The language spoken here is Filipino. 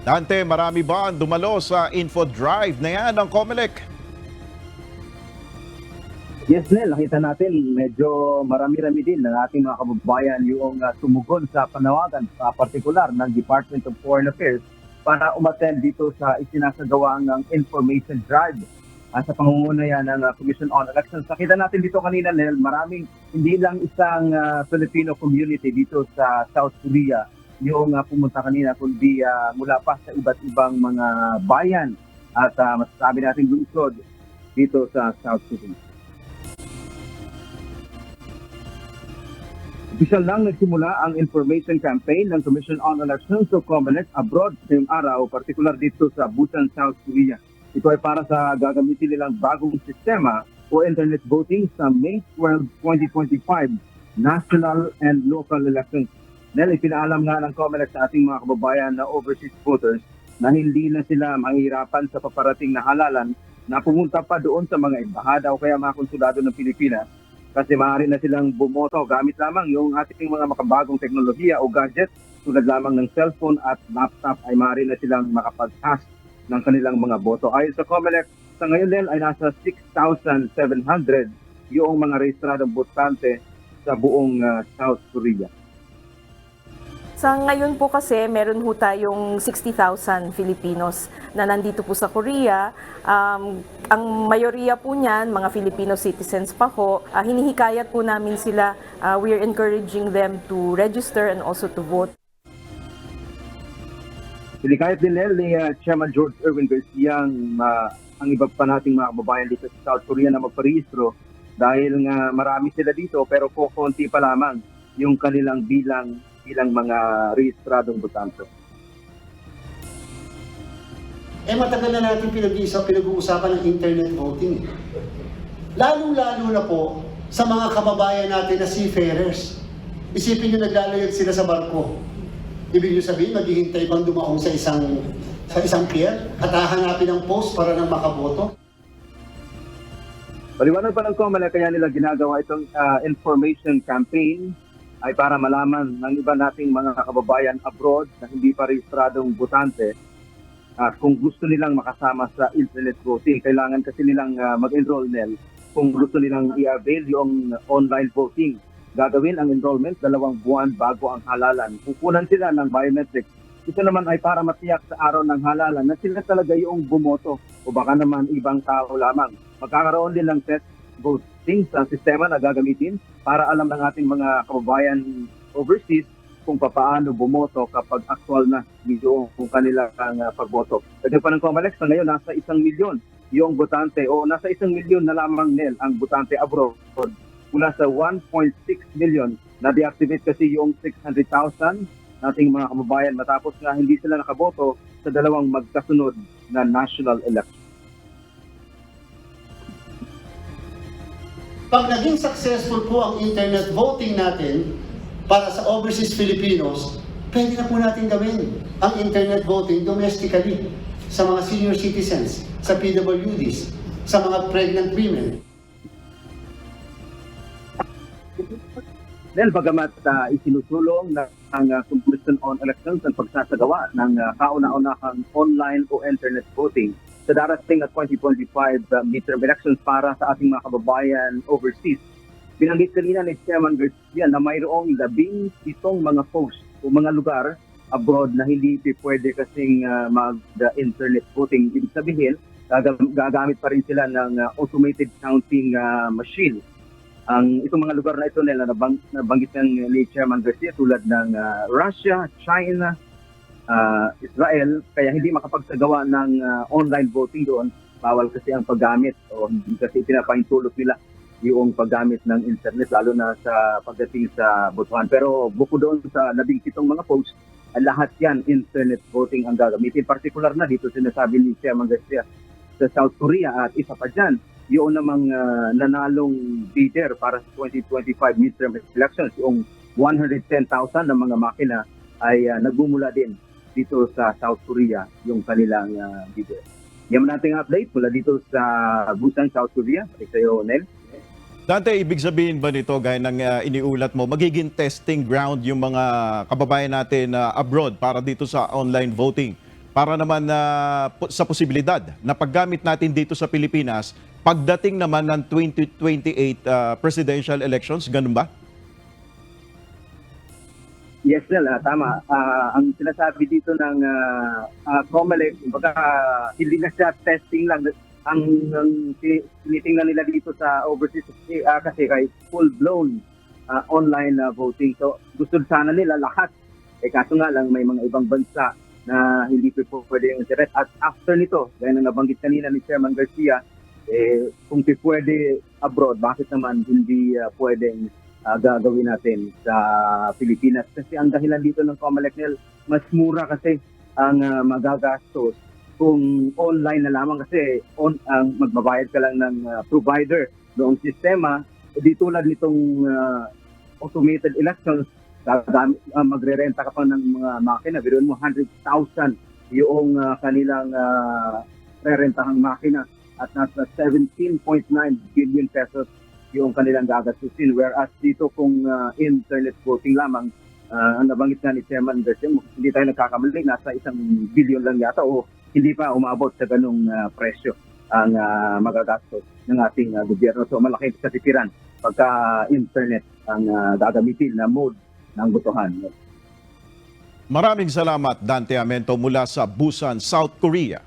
Dante, marami ba ang dumalo sa info drive na yan ng COMELEC? Yes, Nel, nakita natin medyo marami-rami din ng ating mga kababayan yung tumugon sa panawagan sa partikular ng Department of Foreign Affairs para umattend dito sa isinasagawa ng information drive sa pangunguna yan ng Commission on Elections. Nakita natin dito kanina, Nel, maraming hindi lang isang Filipino community dito sa South Korea yung pumunta kanina, kundi mula pa sa iba't ibang mga bayan at masasabi natin lungsod dito sa South Korea. Opisyal lang nagsimula ang information campaign ng Commission on Elections o COMELEC abroad ngayong araw, partikular dito sa Busan, South Korea. Ito ay para sa gagamitin nilang bagong sistema o internet voting sa May 12, 2025 national and local elections. Nel, ipinaalam nga ng COMELEC sa ating mga kababayan na overseas voters na hindi na sila mahihirapan sa paparating na halalan na pumunta pa doon sa mga embahada o kaya mga konsulado ng Pilipinas kasi maaari na silang bumoto gamit lamang yung ating mga makabagong teknolohiya o gadget tulad lamang ng cellphone at laptop ay maaari na silang makapag-cast ng kanilang mga boto. Ayon sa COMELEC, sa ngayon din ay nasa 6,700 yung mga rehistradong botante sa buong South Korea. Sa ngayon po kasi, meron po tayong 60,000 Filipinos na nandito po sa Korea. Ang mayoriya po niyan, mga Filipino citizens pa ho. Hinihikayat po namin sila, we are encouraging them to register and also to vote. Hinikayat din ni Chairman George Erwin Garcia ang iba pa nating mga kababayan dito sa South Korea na magparehistro dahil nga marami sila dito pero konti pa lamang yung kanilang bilang mga rehistradong botante. Matagal na natin pinag-uusapan ng internet voting. Lalo-lalo na po sa mga kababayan natin na seafarers. Isipin nyo naglalayag sila sa barko. Ibig nyo sabihin, maghihintay bang dumaong sa isang pier at hahanapin ang post para nang makaboto? Paliwanag pa ng COMELEC kaya nila ginagawa itong information campaign ay para malaman ng iba nating mga kababayan abroad na hindi pa rehistradong botante at kung gusto nilang makasama sa internet voting, kailangan kasi nilang mag-enroll nil kung gusto nilang i-avail yung online voting. Gagawin ang enrollment 2 buwan bago ang halalan. Kukunan sila ng biometrics. Ito naman ay para matiyak sa araw ng halalan na sila talaga yung bumoto o baka naman ibang tao lamang. Magkakaroon din ng test voting sa sistema na gagamitin para alam ng ating mga kababayan overseas kung paano bumoto kapag actual na yung kanilang pagboto. Dagdag pa ng COMELEC, sa ngayon nasa 1 milyon yung botante o nasa 1 milyon na lamang nil ang botante abroad mula sa 1.6 million na deactivate kasi yung 600,000 nating mga kababayan matapos nga hindi sila nakaboto sa dalawang magkasunod na national election. Pag naging successful po ang internet voting natin para sa overseas Filipinos, pwede na po natin gawin ang internet voting domestically sa mga senior citizens, sa PWDs, sa mga pregnant women. Dahil bagamat isinusulong ng Commission on Elections ang pagsasagawa ng kauna-unahang online o internet voting sa darating at 2025 midterm elections para sa ating mga kababayan overseas. Binanggit kanina ni Chairman Garcia na mayroong 17 mga posts o mga lugar abroad na hindi pwede kasing mag-internet voting. Ibig sabihin, gagamit pa rin sila ng automated counting machine. Itong mga lugar na ito nila nabanggit ng ni Chairman Garcia tulad ng Russia, China, Israel, kaya hindi makapagsagawa ng online voting doon. Bawal kasi ang paggamit o hindi kasi pinapahintulot nila yung paggamit ng internet lalo na sa pagdating sa botohan. Pero bukod doon sa 17 mga posts, lahat yan internet voting ang gagamitin. Partikular na dito sinasabi ni Chairman Garcia sa South Korea at isa pa dyan, yung namang nanalong bidder para sa 2025 midterm elections, yung 110,000 na mga makina ay nagmumula din dito sa South Korea yung kanilang bidder. Yan nating update mula dito sa Busan, South Korea. Balik sa'yo, Nel. Dante, ibig sabihin ba nito, gaya ng iniulat mo, magiging testing ground yung mga kababayan natin abroad para dito sa online voting? para naman sa posibilidad na paggamit natin dito sa Pilipinas pagdating naman ng 2028 presidential elections, ganun ba? Yes, Nel, tama. Ang sinasabi dito ng COMELEC, kumbaga hindi na siya testing lang. Ang tinitingnan nila dito sa overseas kasi kay full-blown online voting. So gusto sana nila lahat. Kaso nga lang may mga ibang bansa na hindi po pwede yung internet. At after nito, gaya na nabanggit kanina ni Chairman Garcia, kung pwede abroad, bakit naman hindi pwedeng gagawin natin sa Pilipinas? Kasi ang dahilan dito ng COMELEC, Nel, mas mura kasi ang magagastos kung online na lamang kasi magbabayad ka lang ng provider noong sistema. Di tulad nitong automated elections, magre-renta ka pa ng mga makina. Biruin mo 100,000 yung kanilang re-rentahang makina at nasa 17.9 billion pesos yung kanilang gagastusin. Whereas dito kung internet voting lamang, ang nabanggit nga ni Chairman Garcia, hindi tayo nagkakamali, nasa 1 billion lang yata o hindi pa umabot sa ganung presyo ang magagastos ng ating gobyerno. So malaking katitiran pagka internet ang gagamitin na mode ng botohan. Maraming salamat, Dante Amento mula sa Busan, South Korea.